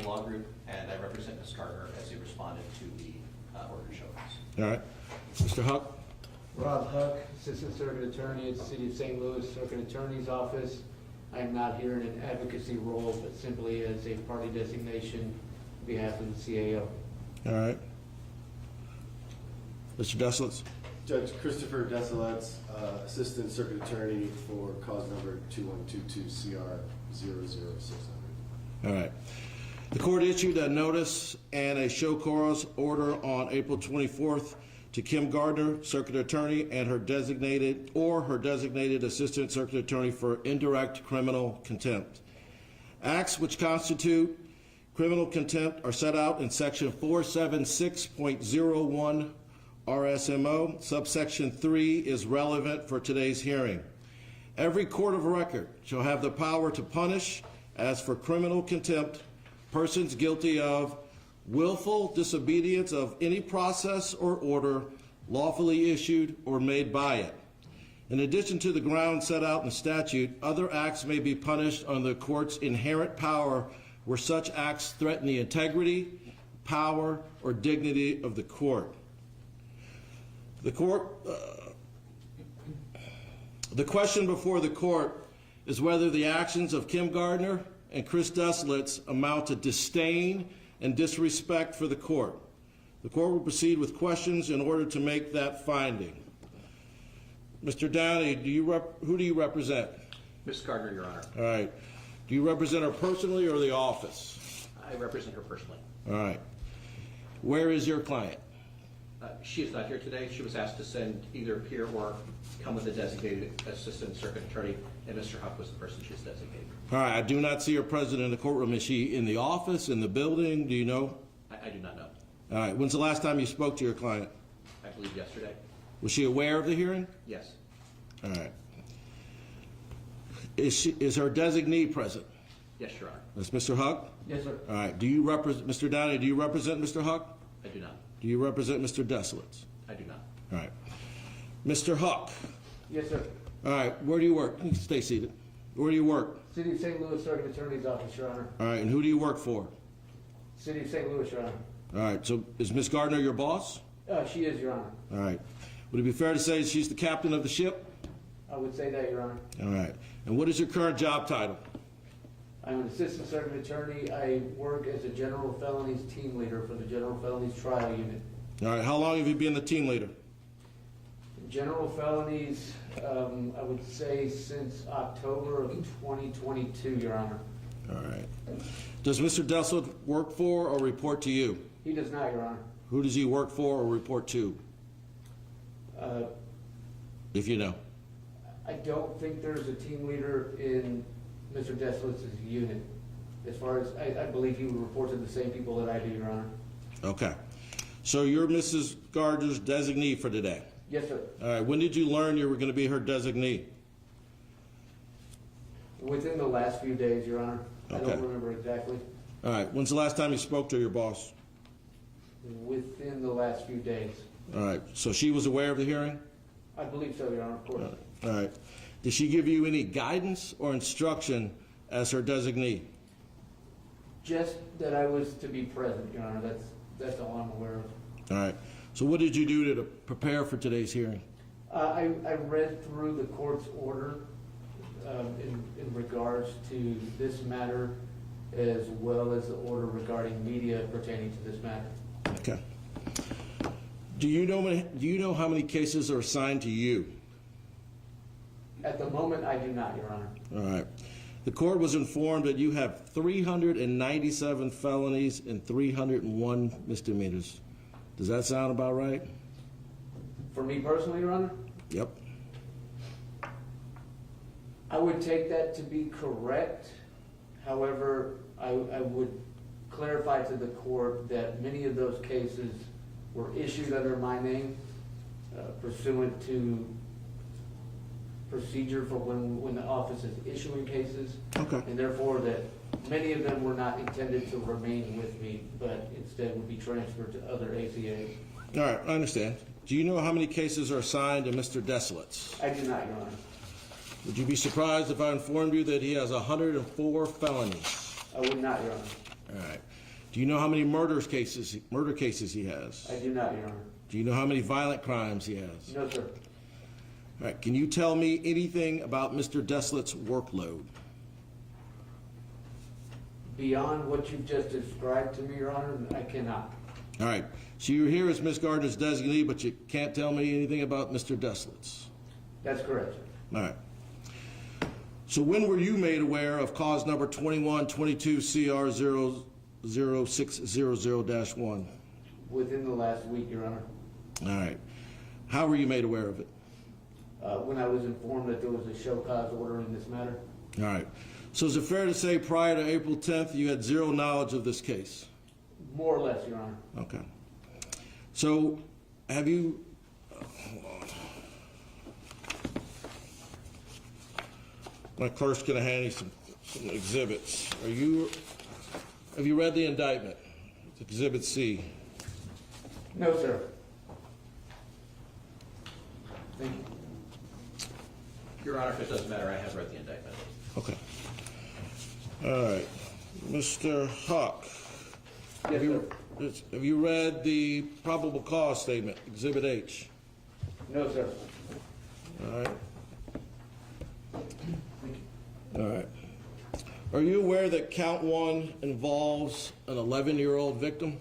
Law Group, and I represent Ms. Gardner as a respondent to the order to show cause. All right. Mr. Huck? Rob Huck, Assistant Circuit Attorney at the City of St. Louis Circuit Attorney's Office. I am not here in an advocacy role, but simply as a party designation on behalf of the CAO. All right. Mr. Desilets? Judge Christopher Desilets, Assistant Circuit Attorney for cause number 2122CR00600. All right. The court issued a notice and a show cause order on April 24th to Kim Gardner, Circuit Attorney, and her designated Assistant Circuit Attorney for indirect criminal contempt. Acts which constitute criminal contempt are set out in Section 476.01 RSMO. Subsection 3 is relevant for today's hearing. Every court of record shall have the power to punish, as for criminal contempt, persons guilty of willful disobedience of any process or order lawfully issued or made by it. In addition to the grounds set out in the statute, other acts may be punished under the court's inherent power where such acts threaten the integrity, power, or dignity of the court. The question before the court is whether the actions of Kim Gardner and Chris Desilets amount to disdain and disrespect for the court. The court will proceed with questions in order to make that finding. Mr. Downey, who do you represent? Ms. Gardner, Your Honor. All right. Do you represent her personally or the office? I represent her personally. All right. Where is your client? She is not here today. She was asked to either appear or come with a designated Assistant Circuit Attorney, and Mr. Huck was the person she is designated. All right. I do not see her present in the courtroom. Is she in the office, in the building? Do you know? I do not know. All right. When's the last time you spoke to your client? I believe yesterday. Was she aware of the hearing? Yes. All right. Is her designee present? Yes, Your Honor. That's Mr. Huck? Yes, sir. All right. Do you represent, Mr. Downey, do you represent Mr. Huck? I do not. Do you represent Mr. Desilets? I do not. All right. Mr. Huck? Yes, sir. All right. Where do you work? Stay seated. Where do you work? City of St. Louis Circuit Attorney's Office, Your Honor. All right. And who do you work for? City of St. Louis, Your Honor. All right. So is Miss Gardner your boss? She is, Your Honor. All right. Would it be fair to say she's the captain of the ship? I would say that, Your Honor. All right. And what is your current job title? I'm an Assistant Circuit Attorney. I work as a General Felonies Team Leader for the General Felonies Trial Unit. All right. How long have you been the team leader? General Felonies, I would say since October of 2022, Your Honor. All right. Does Mr. Desilets work for or report to you? He does not, Your Honor. Who does he work for or report to, if you know? I don't think there's a team leader in Mr. Desilets' unit. As far as, I believe he would report to the same people that I do, Your Honor. Okay. So you're Mrs. Gardner's designee for today? Yes, sir. All right. When did you learn you were going to be her designee? Within the last few days, Your Honor. I Okay. don't remember exactly. All right. When's the last time you spoke to your boss? Within the last few days. All right. So she was aware of the hearing? I believe so, Your Honor, of course. All right. Did she give you any guidance or instruction as her designee? Just that I was to be present, Your Honor. That's all I'm aware of. All right. So what did you do to prepare for today's hearing? I read through the court's order in regards to this matter, as well as the order regarding media pertaining to this matter. Okay. Do you know how many cases are assigned to you? At the moment, I do not, Your Honor. All right. The court was informed that you have 397 felonies and 301 misdemeanors. Does that sound about right? For me personally, Your Honor, Yep. I would take that to be correct. However, I would clarify to the court that many of those cases were issued under my name pursuant to procedure for when the office is issuing cases. Okay. And therefore that many of them were not intended to remain with me, but instead would be transferred to other ACAs. All right. I understand. Do you know how many cases are assigned to Mr. Desilets? I do not, Your Honor. Would you be surprised if I informed you that he has 104 felonies? I would not, Your Honor. All right. Do you know how many murder cases he has? I do not, Your Honor. Do you know how many violent crimes he has? No, sir. All right, can you tell me anything about Mr. Desilets' workload? Beyond what you've just described to me, Your Honor, I cannot. All right, so you're here as Ms. Gardner's designee, but you can't tell me anything about Mr. Desilets. That's correct, sir. All right. So when were you made aware of cause number 2122 CR 00600-1? Within the last week, Your Honor. All right. How were you made aware of it? When I was informed that there was a show cause order in this matter. All right. So is it fair to say prior to April 10th, you had zero knowledge of this case? More or less, Your Honor. Okay. So have you, hold on. My clerk's gonna hand you some exhibits. Have you read the indictment? It's Exhibit C. No, sir. Thank you. Your Honor, if it doesn't matter, I have read the indictment. Okay. All right. Mr. Hawk, Yes, sir. have you read the probable cause statement, Exhibit H? No, sir. All right. All right. Are you aware that count 1 involves an 11-year-old victim?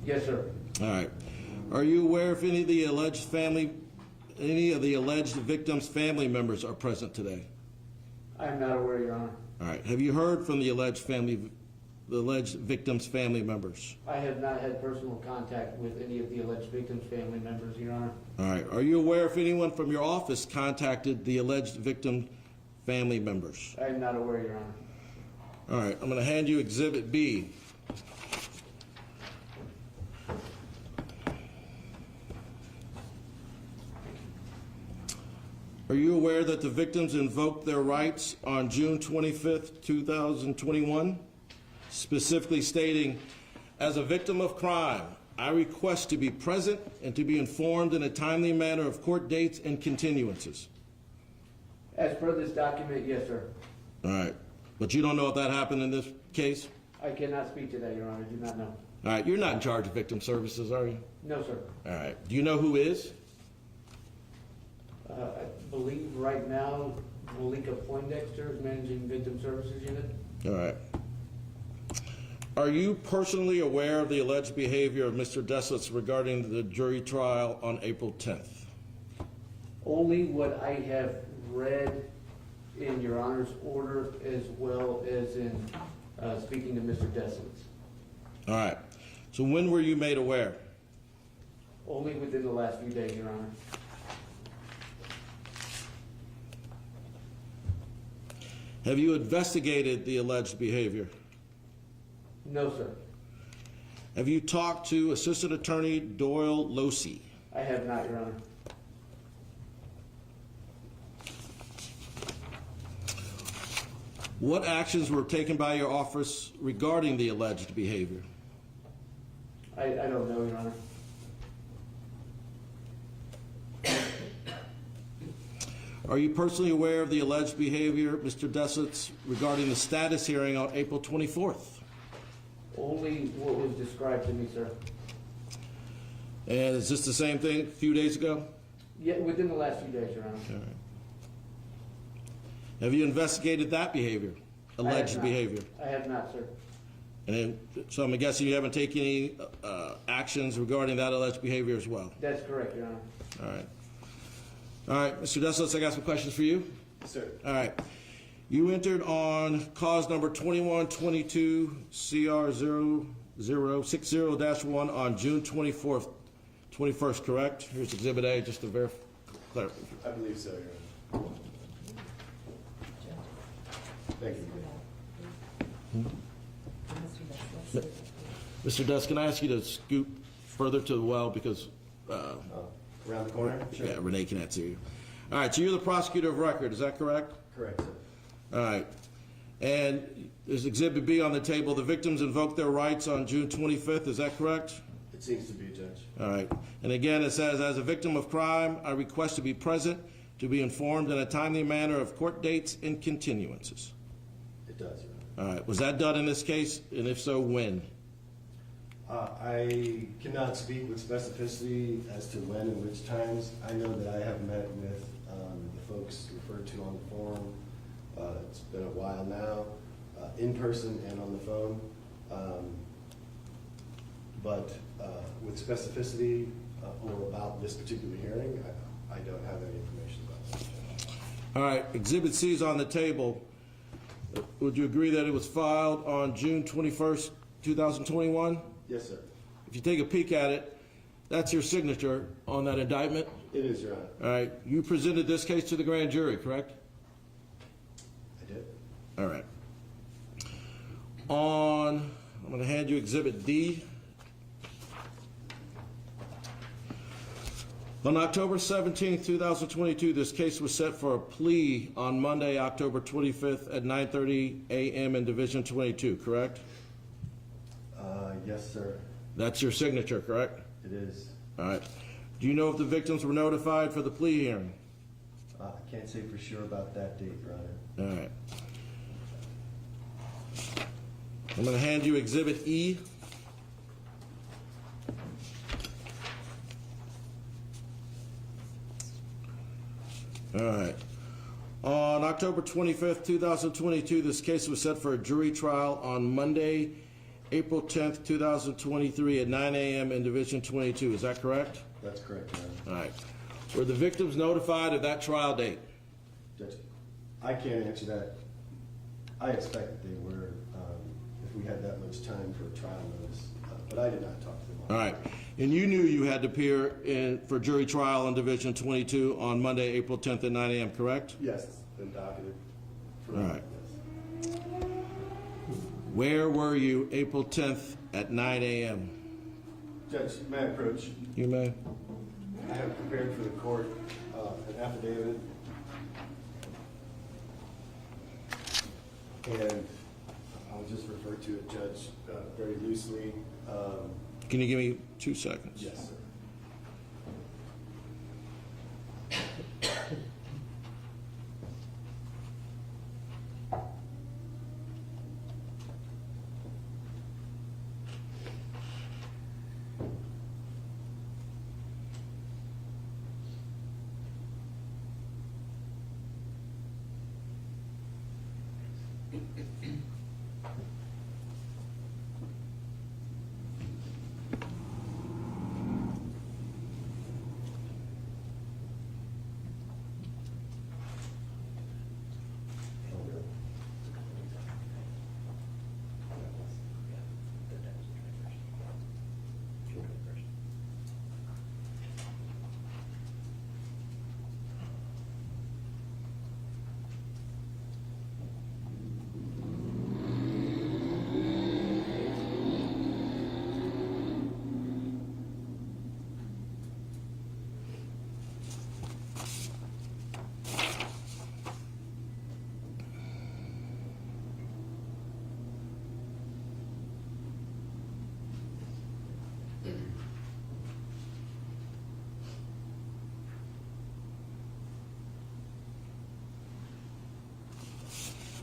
Yes, sir. All right. Are you aware if any of the alleged victims' family members are present today? I am not aware, Your Honor. All right. Have you heard from the alleged victims' family members? I have not had personal contact with any of the alleged victims' family members, Your Honor. All right. Are you aware if anyone from your office contacted the alleged victim family members? I am not aware, Your Honor. All right. I'm going to hand you Exhibit B. Are you aware that the victims invoked their rights on June 25th, 2021, specifically stating, as a victim of crime, I request to be present and to be informed in a timely manner of court dates and continuances? As per this document, yes, sir. All right. But you don't know if that happened in this case? I cannot speak to that, Your Honor. I do not know. All right. You're not in charge of victim services, are you? No, sir. All right. Do you know who is? I believe right now Malika Poindexter is managing Victim Services Unit. All right. Are you personally aware of the alleged behavior of Mr. Desilets regarding the jury trial on April 10th? Only what I have read in Your Honor's order, as well as in speaking to Mr. Desilets. All right. So when were you made aware? Only within the last few days, Your Honor. Have you investigated the alleged behavior? No, sir. Have you talked to Assistant Attorney Doyle Losey? I have not, Your Honor. What actions were taken by your office regarding the alleged behavior? I don't know, Your Honor. Are you personally aware of the alleged behavior, Mr. Desilets, regarding the status hearing on April 24th? Only what was described to me, sir. And is this the same thing a few days ago? Yeah, within the last few days, Your Honor. All right. Have you investigated that behavior, alleged behavior? I have not, sir. And so I'm guessing you haven't taken any actions regarding that alleged behavior as well? That's correct, Your Honor. All right. All right, Mr. Desilets, I got some questions for you. Yes, sir. All right. You entered on cause number 2122 CR 0060-1 on June 21st, correct? Here's Exhibit A, just to verify. I believe so, Your Honor. Thank you. Mr. Des, can I ask you to scoot further to the well because Around the corner? Sure. yeah, Renee can't see you. All right, so you're the prosecutor of record, is that correct? Correct, sir. All right. And there's Exhibit B on the table. The victims invoked their rights on June 25th, is that correct? It seems to be, Judge. All right. And again, it says, as a victim of crime, I request to be present to be informed in a timely manner of court dates and continuances? It does, Your Honor. All right, was that done in this case, and if so, when? I cannot speak with specificity as to when and which times. I know that I have met with the folks referred to on the form. It's been a while now, in person and on the phone. But with specificity or about this particular hearing, I don't have any information about that. All right, Exhibit C is on the table. Would you agree that it was filed on June 21st, 2021? Yes, sir. If you take a peek at it, that's your signature on that indictment. It is, Your Honor. All right, you presented this case to the grand jury, correct? I did. All right. I'm going to hand you Exhibit D. On October 17, 2022, this case was set for a plea on Monday, October 25th at 9:30 a.m. in Division 22, correct? Yes, sir. That's your signature, correct? It is. All right. Do you know if the victims were notified for the plea hearing? I can't say for sure about that date, Your Honor. All right. I'm going to hand you Exhibit E. All right. On October 25th, 2022, this case was set for a jury trial on Monday, April 10th, 2023 at 9 a.m. in Division 22. Is that correct? That's correct, Your Honor. All right. Were the victims notified of that trial date? Judge, I can't answer that. I expect that they were, if we had that much time for a trial notice, but I did not talk to them. All right. And you knew you had to appear for jury trial in Division 22 on Monday, April 10th at 9 a.m., correct? Yes, it's been docketed. All right. Yes. Where were you April 10th at 9 a.m.? Judge, may I approach? You may. I have prepared for the court an affidavit. And I'll just refer to it, Judge, very loosely. Can you give me 2 seconds? Yes, sir.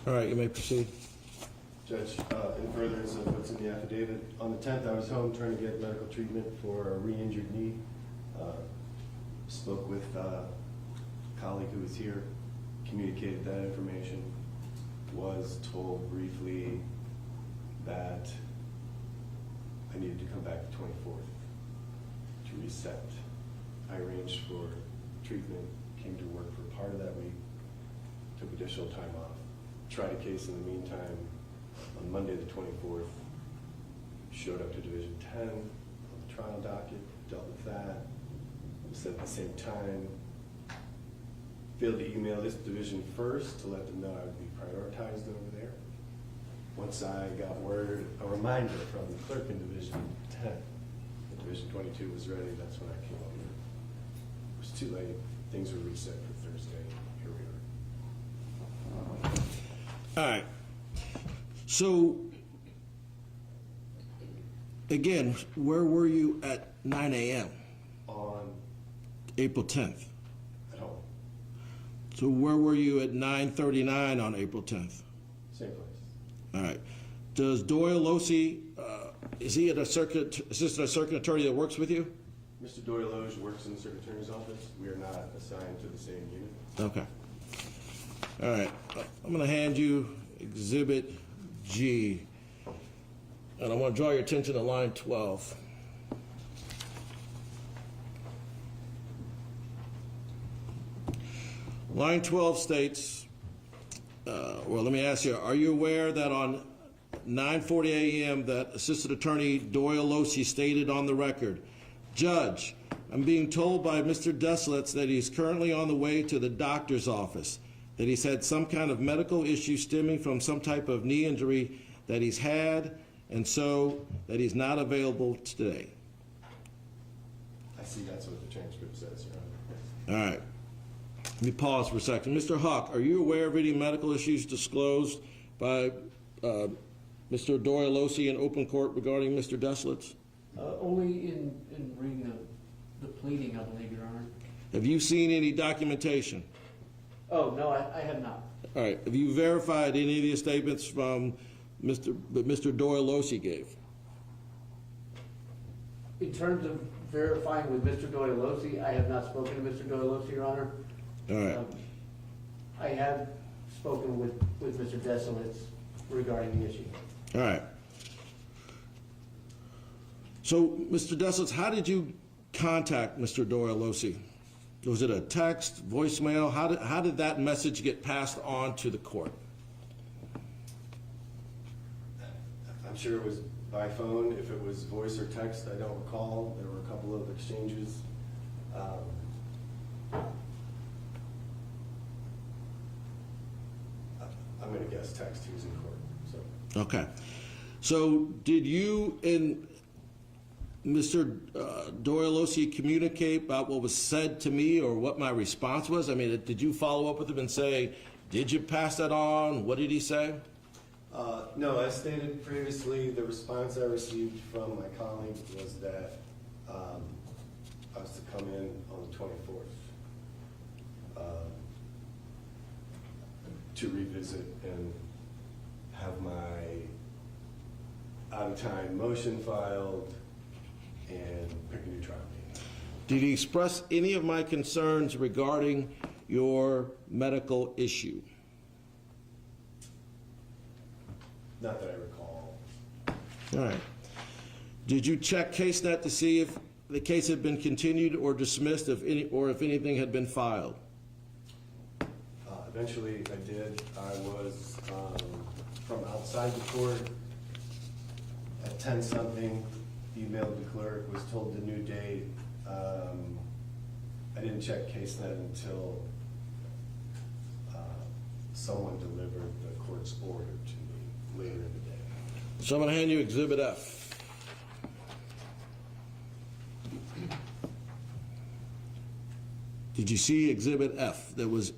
All right, you may proceed. Judge, in furtherance of what's in the affidavit, on the 10th, I was home trying to get medical treatment for a re-injured knee. Spoke with a colleague who was here, communicated that information, was told briefly that I needed to come back the 24th to reset. I arranged for treatment, came to work for part of that week, took additional time off. Tried a case in the meantime on Monday the 24th, showed up to Division 10 on the trial docket, dealt with that. Was at the same time, failed to email this division first to let them know I would be prioritized over there. Once I got a reminder from the clerk in Division 10 that Division 22 was ready, that's when I came over. It was too late. Things were reset for Thursday. Here we are. All right. So, again, where were you at 9 a.m.? On April 10th. at home. So where were you at 9:39 on April 10th? Same place. All right. Does Doyle Losey, is he assistant circuit attorney that works with you? Mr. Doyle Loge works in the Circuit Attorney's office. We are not assigned to the same unit. Okay. All right. I'm going to hand you Exhibit G. And I want to draw your attention to line 12. Line 12 states, well, let me ask you, are you aware that on 9:40 a.m. that Assistant Attorney Doyle Losey stated on the record, Judge, I'm being told by Mr. Desilets that he's currently on the way to the doctor's office, that he's had some kind of medical issue stemming from some type of knee injury that he's had, and so that he's not available today. I see that's what the transcript says, Your Honor. All right. Let me pause for a second. Mr. Huck, are you aware of any medical issues disclosed by Mr. Doyle Losey in open court regarding Mr. Desilets? Only in reading the pleading, I believe, Your Honor. Have you seen any documentation? Oh, no, I have not. All right. Have you verified any of the statements from Mr. Doyle Losey gave? In terms of verifying with Mr. Doyle Losey, I have not spoken to Mr. Doyle Losey, Your Honor. All right. I have spoken with Mr. Desilets regarding the issue. All right. So, Mr. Desilets, how did you contact Mr. Doyle Losey? Was it a text, voicemail? How did that message get passed on to the court? I'm sure it was by phone. If it was voice or text, I don't recall. There were a couple of exchanges. I'm going to guess text. He was in court. So. Okay. So did you and Mr. Doyle Losey communicate about what was said to me or what my response was? I mean, did you follow up with him and say, did you pass that on? What did he say? No, as stated previously, the response I received from my colleague was that I was to come in on the 24th to revisit and have my out-of-time motion filed and pick a new trial date. Did he express any of my concerns regarding your medical issue? Not that I recall. All right. Did you check CaseNet to see if the case had been continued or dismissed, if anything had been filed? Eventually, I did. I was from outside the court at 10-something, emailed the clerk, was told the new date. I didn't check CaseNet until someone delivered the court's order to me later in the day. So I'm going to hand you Exhibit F. Did you see Exhibit F that was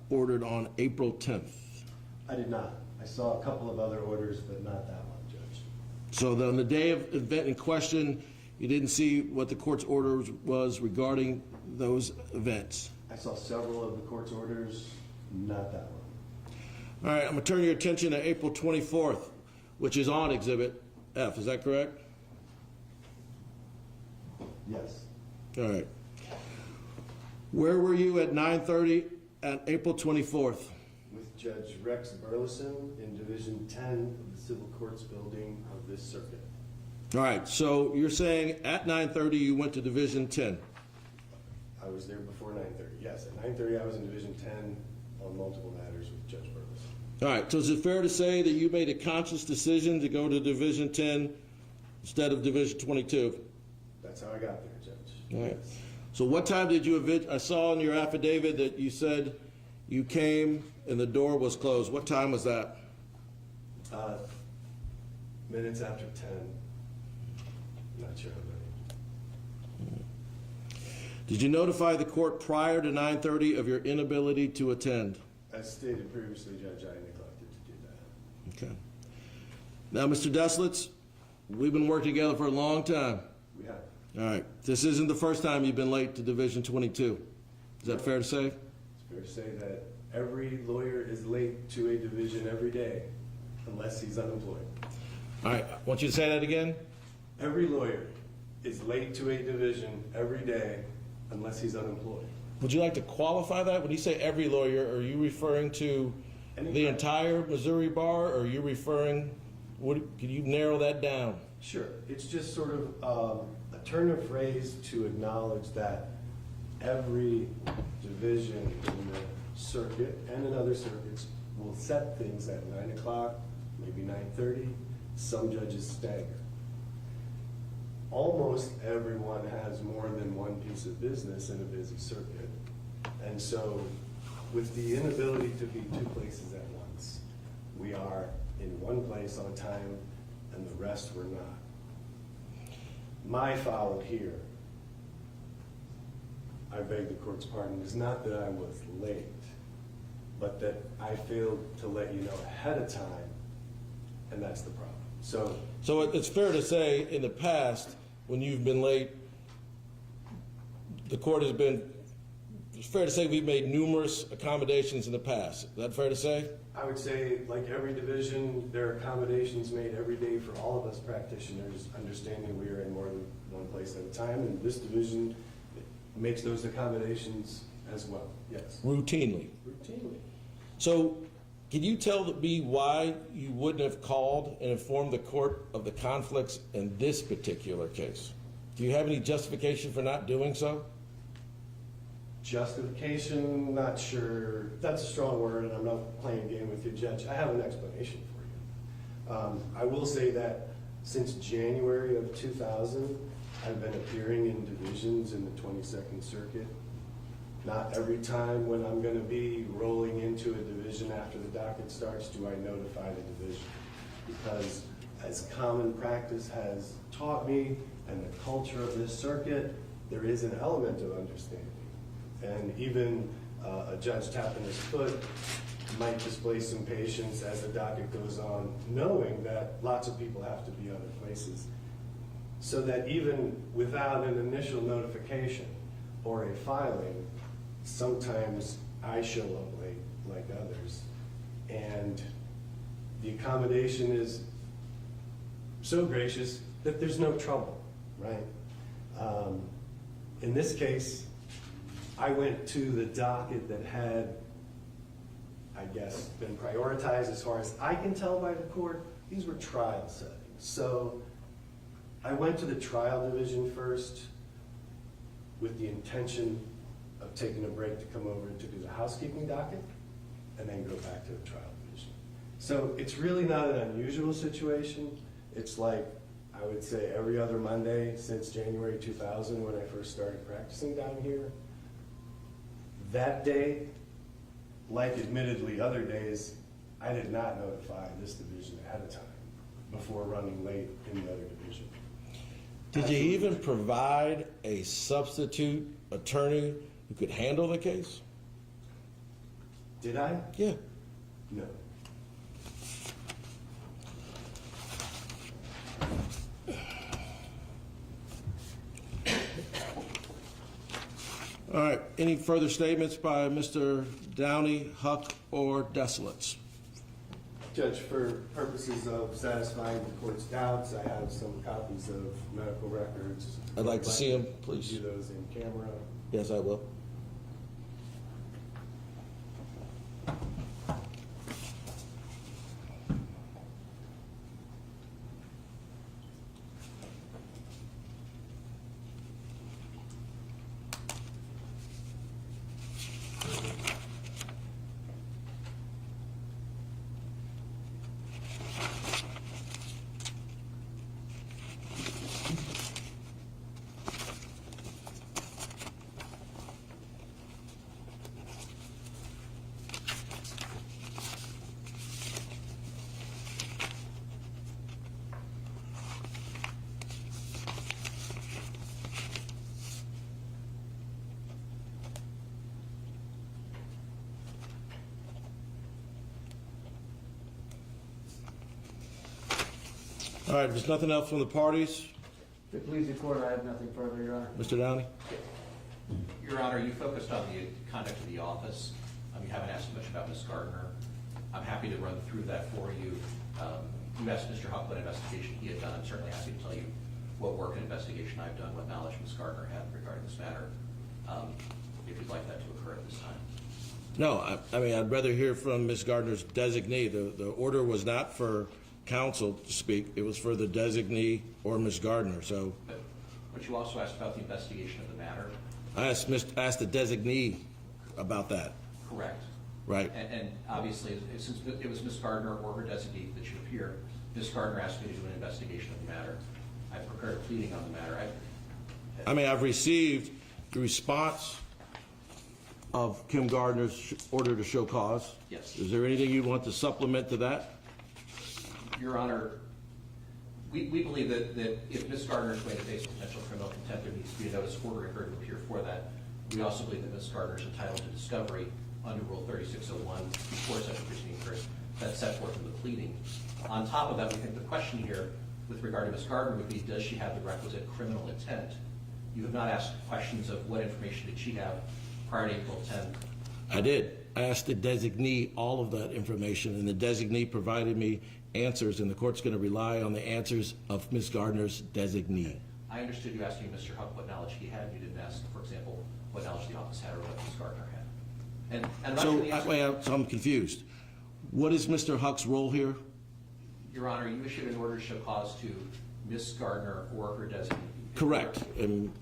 ordered on April 10th? I did not. I saw a couple of other orders, but not that one, Judge. So on the day of event in question, you didn't see what the court's order was regarding those events? I saw several of the court's orders, not that one. All right, I'm going to turn your attention to April 24th, which is on Exhibit F. Is that correct? Yes. All right. Where were you at 9:30 at April 24th? With Judge Rex Burleson in Division 10 of the Civil Courts Building of this circuit. All right, so you're saying at 9:30 you went to Division 10? I was there before 9:30. Yes, at 9:30 I was in Division 10 on multiple matters with Judge Burleson. All right, so is it fair to say that you made a conscious decision to go to Division 10 instead of Division 22? That's how I got there, Judge. All right. Yes. So what time did you I saw in your affidavit that you said you came and the door was closed. What time was that? Minutes after 10. Not sure how many. Did you notify the court prior to 9:30 of your inability to attend? As stated previously, Judge, I neglected to do that. Okay. Now, Mr. Desilets, we've been working together for a long time. We have. All right. This isn't the first time you've been late to Division 22. Is that fair to say? It's fair to say that every lawyer is late to a division every day unless he's unemployed. All right, I want you to say that again. Every lawyer is late to a division every day unless he's unemployed. Would you like to qualify that? When you say every lawyer, are you referring to the entire Missouri bar, or are you referring, can you narrow that down? Sure. It's just sort of a turn of phrase to acknowledge that every division in the circuit and in other circuits will set things at 9 o'clock, maybe 9:30. Some judges stagger. Almost everyone has more than one piece of business in a busy circuit. And so with the inability to be two places at once, we are in one place on time and the rest were not. My foul here, I beg the court's pardon, is not that I was late, but that I failed to let you know ahead of time, and that's the problem. So it's fair to say, in the past, when you've been late, the court has been, it's fair to say we've made numerous accommodations in the past. Is that fair to say? I would say, like every division, there are accommodations made every day for all of us practitioners, understanding we are in more than one place at a time, and this division makes those accommodations as well, yes. Routinely. Routinely. So can you tell me why you wouldn't have called and informed the court of the conflicts in this particular case? Do you have any justification for not doing so? Justification, not sure. That's a strong word, and I'm not playing a game with you, Judge. I have an explanation for you. I will say that since January of 2000, I've been appearing in divisions in the 22nd Circuit. Not every time when I'm going to be rolling into a division after the docket starts do I notify the division. Because as common practice has taught me, and the culture of this circuit, there is an element of understanding. And even a judge tapping his foot might display some patience as the docket goes on, knowing that lots of people have to be other places. So that even without an initial notification or a filing, sometimes I show up late like others. And the accommodation is so gracious that there's no trouble, right? In this case, I went to the docket that had, I guess, been prioritized as far as I can tell by the court. These were trial settings. So I went to the trial division first with the intention of taking a break to come over to do the housekeeping docket and then go back to the trial division. So it's really not an unusual situation. It's like, I would say, every other Monday since January 2000 when I first started practicing down here. That day, like admittedly other days, I did not notify this division ahead of time before running late in the other division. Did you even provide a substitute attorney who could handle the case? Did I? Yeah. No. All right, any further statements by Mr. Downey, Huck, or Desilets? Judge, for purposes of satisfying the court's doubts, I have some copies of medical records. I'd like to see them, please. Do those in camera. Yes, I will. All right, if there's nothing else from the parties, If it please the court, I have nothing further, Your Honor. Mr. Downey? Your Honor, you focused on the conduct of the office. Ms. Gardner. I'm happy to run through that for you. You asked Mr. Huck what investigation he had done. I'm certainly happy to tell you what work and investigation I've done, what knowledge Ms. Gardner had regarding this matter, if you'd like that to occur at this time. No, I mean, I'd rather hear from Ms. Gardner's designee. The order was not for counsel to speak. It was for the designee or Ms. Gardner, so. But you also asked about the investigation of the matter. I asked the designee about that. Correct. Right. And obviously, since it was Ms. Gardner or her designee that should appear, Ms. Gardner asked me to do an investigation of the matter. I prepared a pleading on the matter. I mean, I've received the response of Kim Gardner's order to show cause. Yes. Is there anything you want to supplement to that? Your Honor, we believe that if Ms. Gardner is going to face potential criminal contempt, there needs to be a notice ordering her to appear for that. We also believe that Ms. Gardner is entitled to discovery under Rule 3601 before such a proceeding occurs. That's set forth in the pleading. On top of that, we think the question here with regard to Ms. Gardner would be, does she have the requisite criminal intent? You have not asked questions of what information did she have prior to April 10th. I did. I asked the designee all of that information, and the designee provided me answers, and the court's going to rely on the answers of Ms. Gardner's designee. I understood you asking Mr. Huck what knowledge he had. You didn't ask, for example, what knowledge the office had or what Ms. Gardner had. And I'm not sure the answer. So I'm confused. What is Mr. Huck's role here? Your Honor, you issued an order to show cause to Ms. Gardner or her designee. Correct. And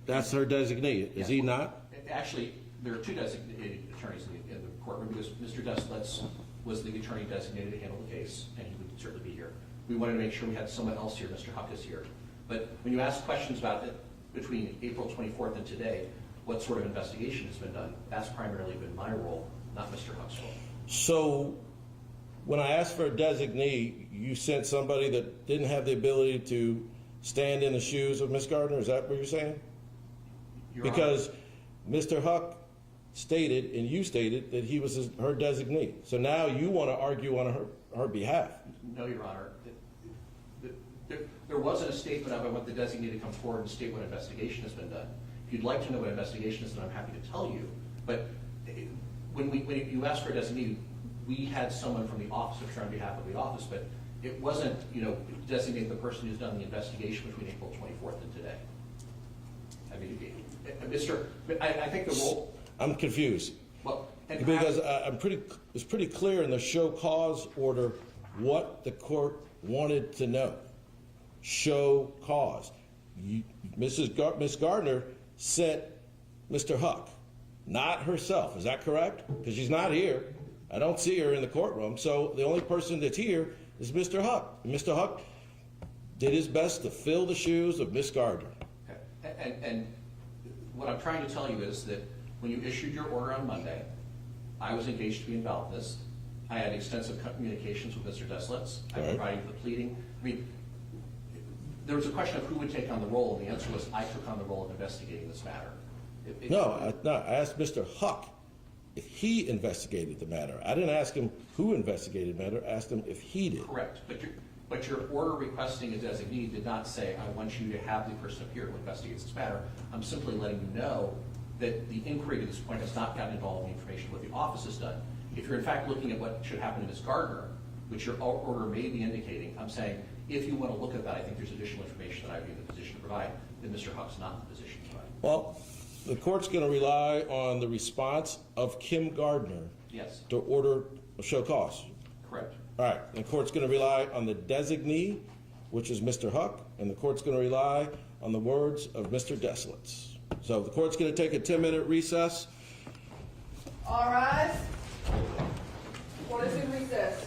that's her designee. Is he not? Actually, there are two designated attorneys in the courtroom because Mr. Desilets was the attorney designated to handle the case, and he would certainly be here. We wanted to make sure we had someone else here. Mr. Huck is here. But when you ask questions about it between April 24th and today, what sort of investigation has been done, that's primarily been my role, not Mr. Huck's role. So when I asked for a designee, you sent somebody that didn't have the ability to stand in the shoes of Ms. Gardner? Is that what you're saying? Your Honor, Because Mr. Huck stated, and you stated, that he was her designee. So now you want to argue on her behalf. no, Your Honor. There wasn't a statement of I want the designee to come forward and state what investigation has been done. If you'd like to know what investigation is done, I'm happy to tell you. But when you asked for a designee, we had someone from the office on behalf of the office, but it wasn't, designate the person who's done the investigation between April 24th and today. I mean, I think the role. I'm confused. Well, and Because it's pretty clear in the show cause order what the court wanted to know. Show cause. Ms. Gardner sent Mr. Huck, not herself. Is that correct? Because she's not here. I don't see her in the courtroom. So the only person that's here is Mr. Huck. Mr. Huck did his best to fill the shoes of Ms. Gardner. Okay. And what I'm trying to tell you is that when you issued your order on Monday, I was engaged to be involved in this. I had extensive communications with Mr. Desilets. I Right. provided the pleading. I mean, there was a question of who would take on the role, and the answer was I took on the role of investigating this matter. I asked Mr. Huck if he investigated the matter. I didn't ask him who investigated the matter. I asked him if he did. Correct. But your order requesting a designee did not say, I want you to have the person appear who investigates this matter. I'm simply letting you know that the inquiry to this point has not gotten involved in the information of what the office has done. If you're in fact looking at what should happen to Ms. Gardner, which your order may be indicating, I'm saying if you want to look at that, I think there's additional information that I'd be in the position to provide that Mr. Huck's not in the position to provide. Well, the court's going to rely on the response of Kim Gardner Yes, to order a show cause. correct. All right, the court's going to rely on the designee, which is Mr. Huck, and the court's going to rely on the words of Mr. Desilets. So the court's going to take a 10-minute recess. All rise. Court is in recess.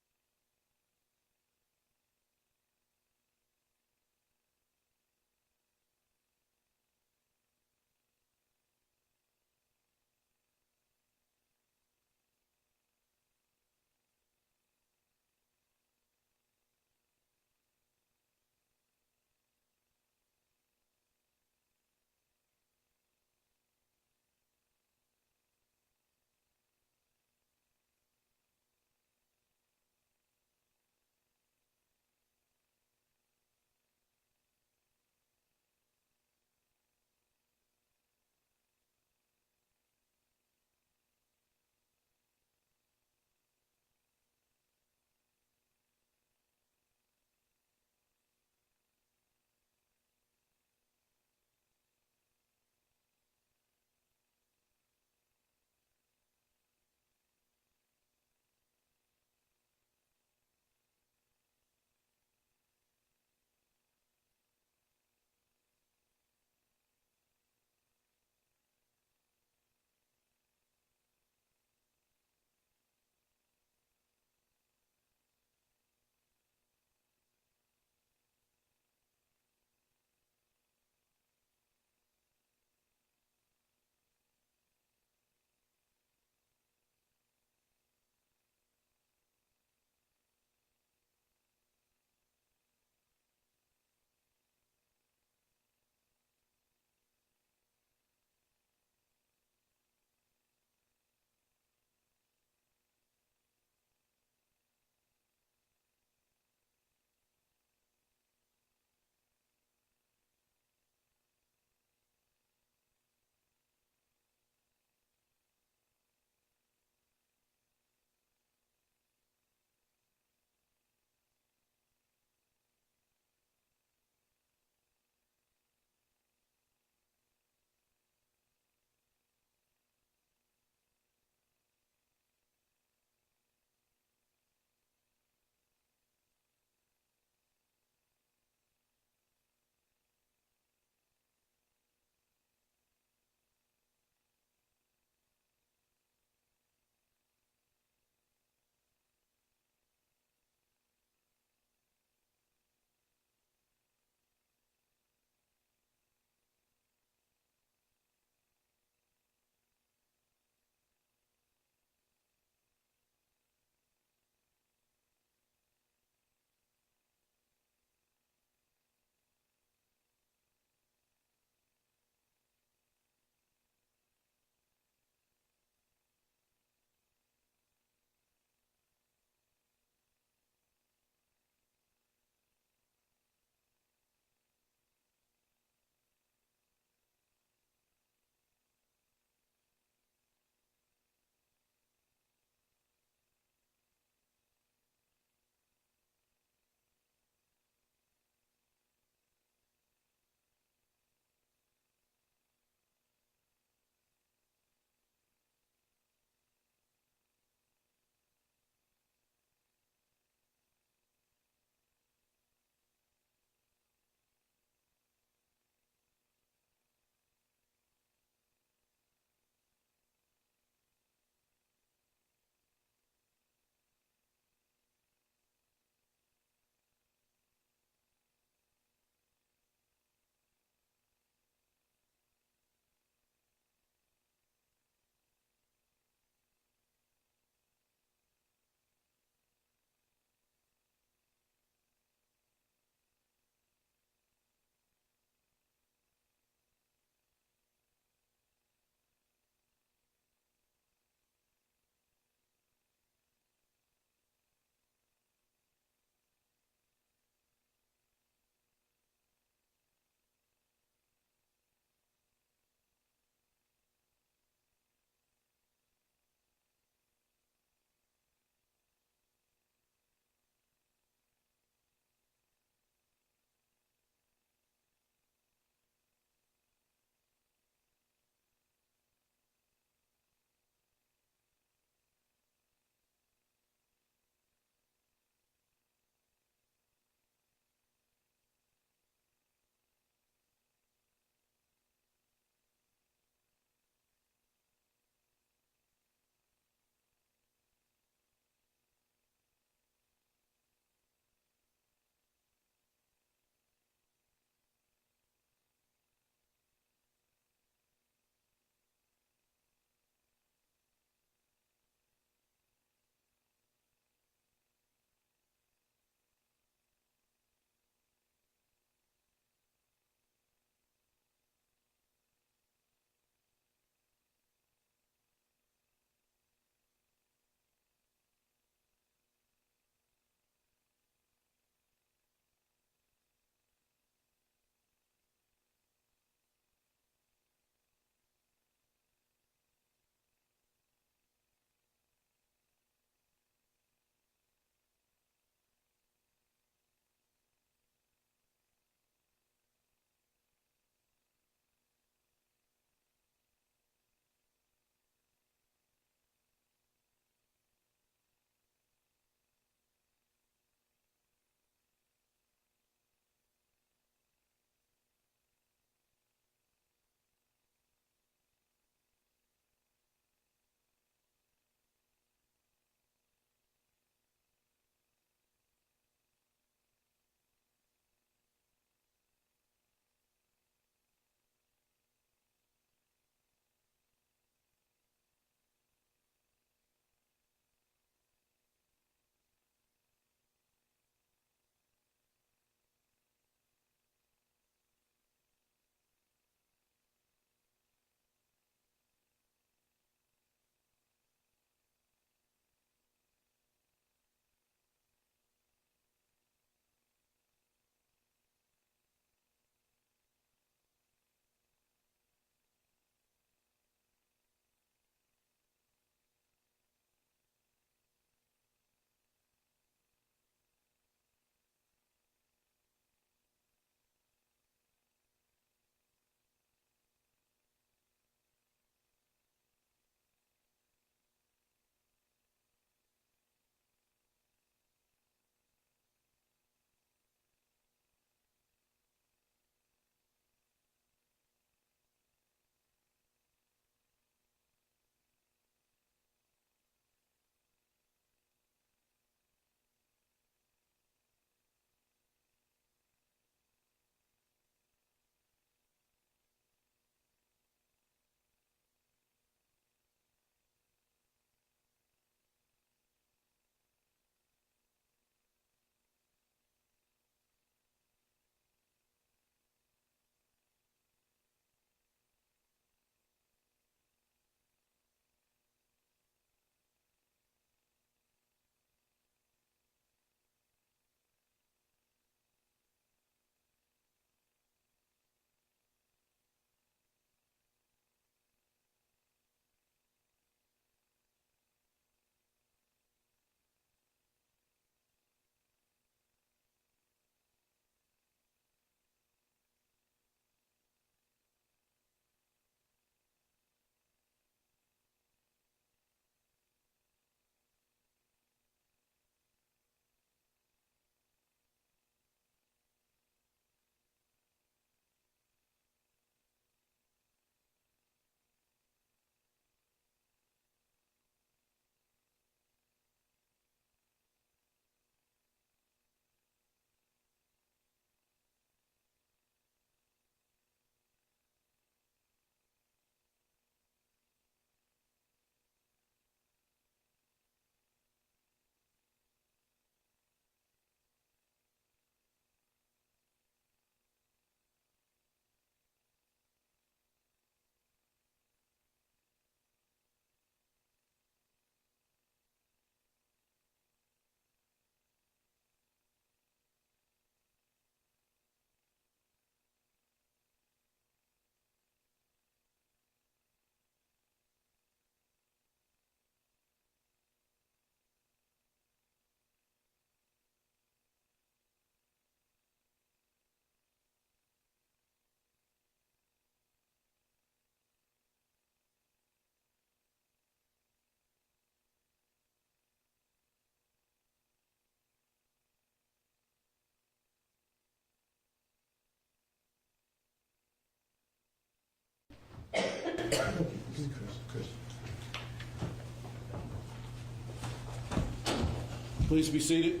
Please be seated.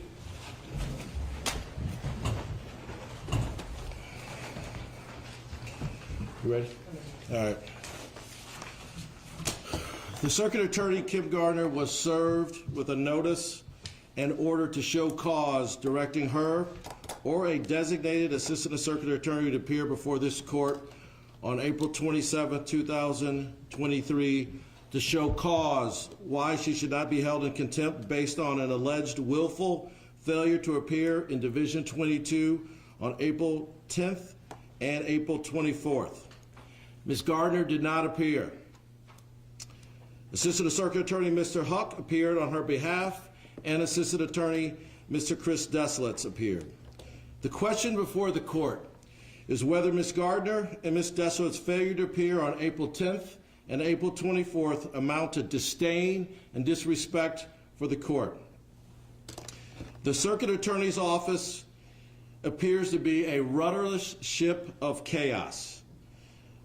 You ready? All right. The Circuit Attorney, Kim Gardner, was served with a notice and order to show cause directing her or a designated Assistant Circuit Attorney to appear before this court on April 27, 2023, to show cause why she should not be held in contempt based on an alleged willful failure to appear in Division 22 on April 10th and April 24th. Ms. Gardner did not appear. Assistant Circuit Attorney Mr. Huck appeared on her behalf, and Assistant Attorney Mr. Chris Desilets appeared. The question before the court is whether Ms. Gardner and Ms. Desilets' failure to appear on April 10th and April 24th amount to disdain and disrespect for the court. The Circuit Attorney's office appears to be a rudderless ship of chaos.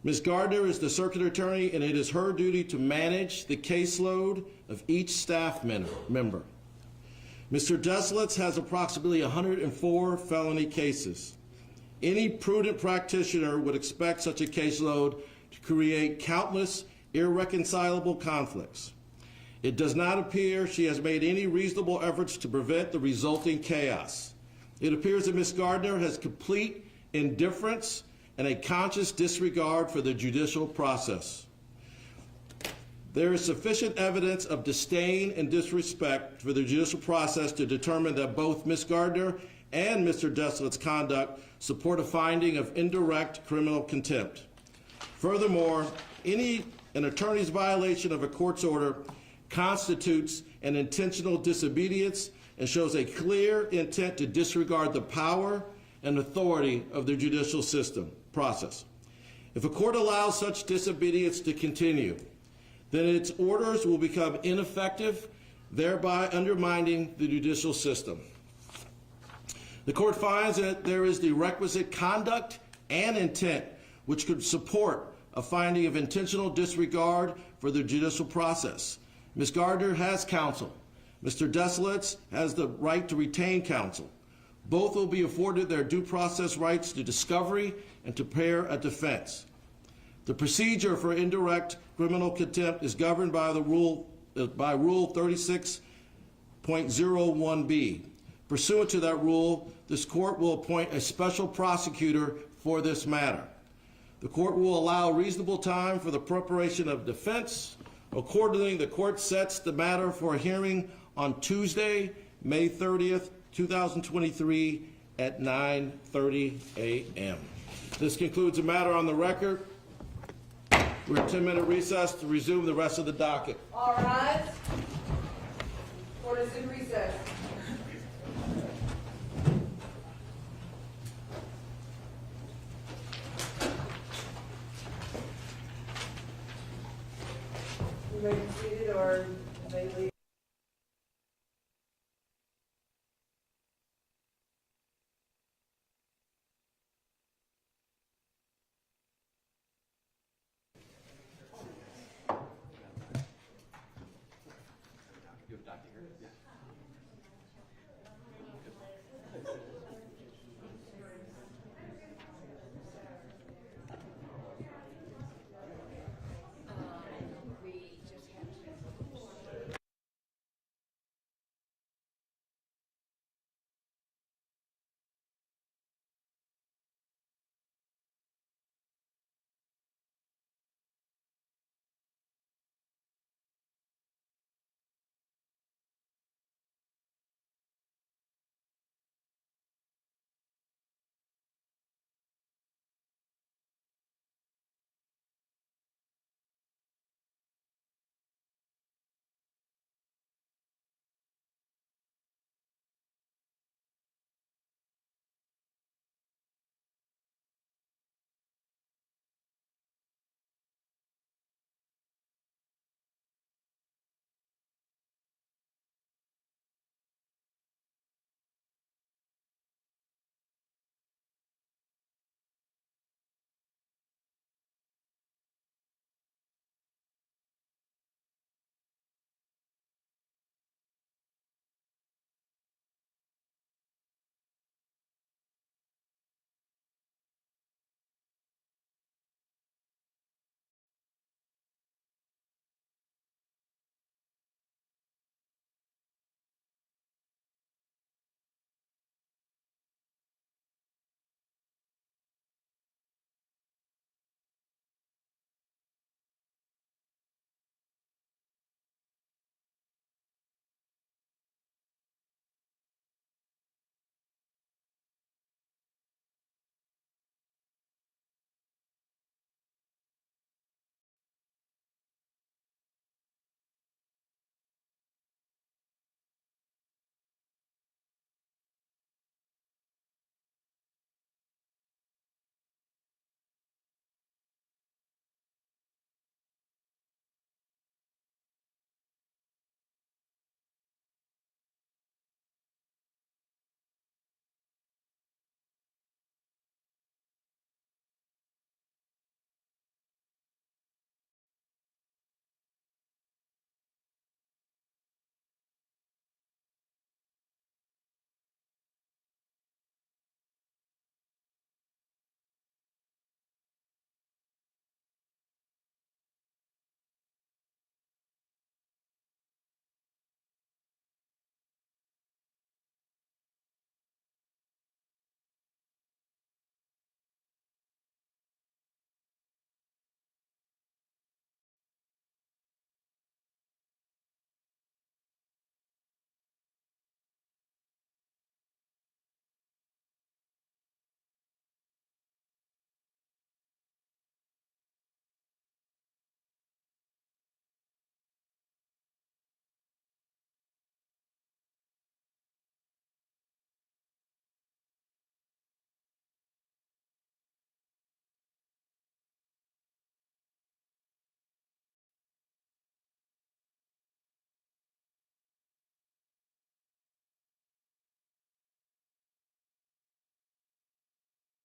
Ms. Gardner is the Circuit Attorney, and it is her duty to manage the caseload of each staff member. Mr. Desilets has approximately 104 felony cases. Any prudent practitioner would expect such a caseload to create countless irreconcilable conflicts. It does not appear she has made any reasonable efforts to prevent the resulting chaos. It appears that Ms. Gardner has complete indifference and a conscious disregard for the judicial process. There is sufficient evidence of disdain and disrespect for the judicial process to determine that both Ms. Gardner and Mr. Desilets' conduct support a finding of indirect criminal contempt. Furthermore, an attorney's violation of a court's order constitutes an intentional disobedience and shows a clear intent to disregard the power and authority of the judicial process. If a court allows such disobedience to continue, then its orders will become ineffective, thereby undermining the judicial system. The court finds that there is the requisite conduct and intent which could support a finding of intentional disregard for the judicial process. Ms. Gardner has counsel. Mr. Desilets has the right to retain counsel. Both will be afforded their due process rights to discovery and to prepare a defense. The procedure for indirect criminal contempt is governed by Rule 36.01b. Pursuant to that rule, this court will appoint a special prosecutor for this matter. The court will allow reasonable time for the preparation of defense. Accordingly, the court sets the matter for a hearing on Tuesday, May 30th, 2023 at 9:30 a.m. This concludes the matter on the record. We're in 10-minute recess to resume the rest of the docket. All rise. Court is in recess. You may be seated or may leave.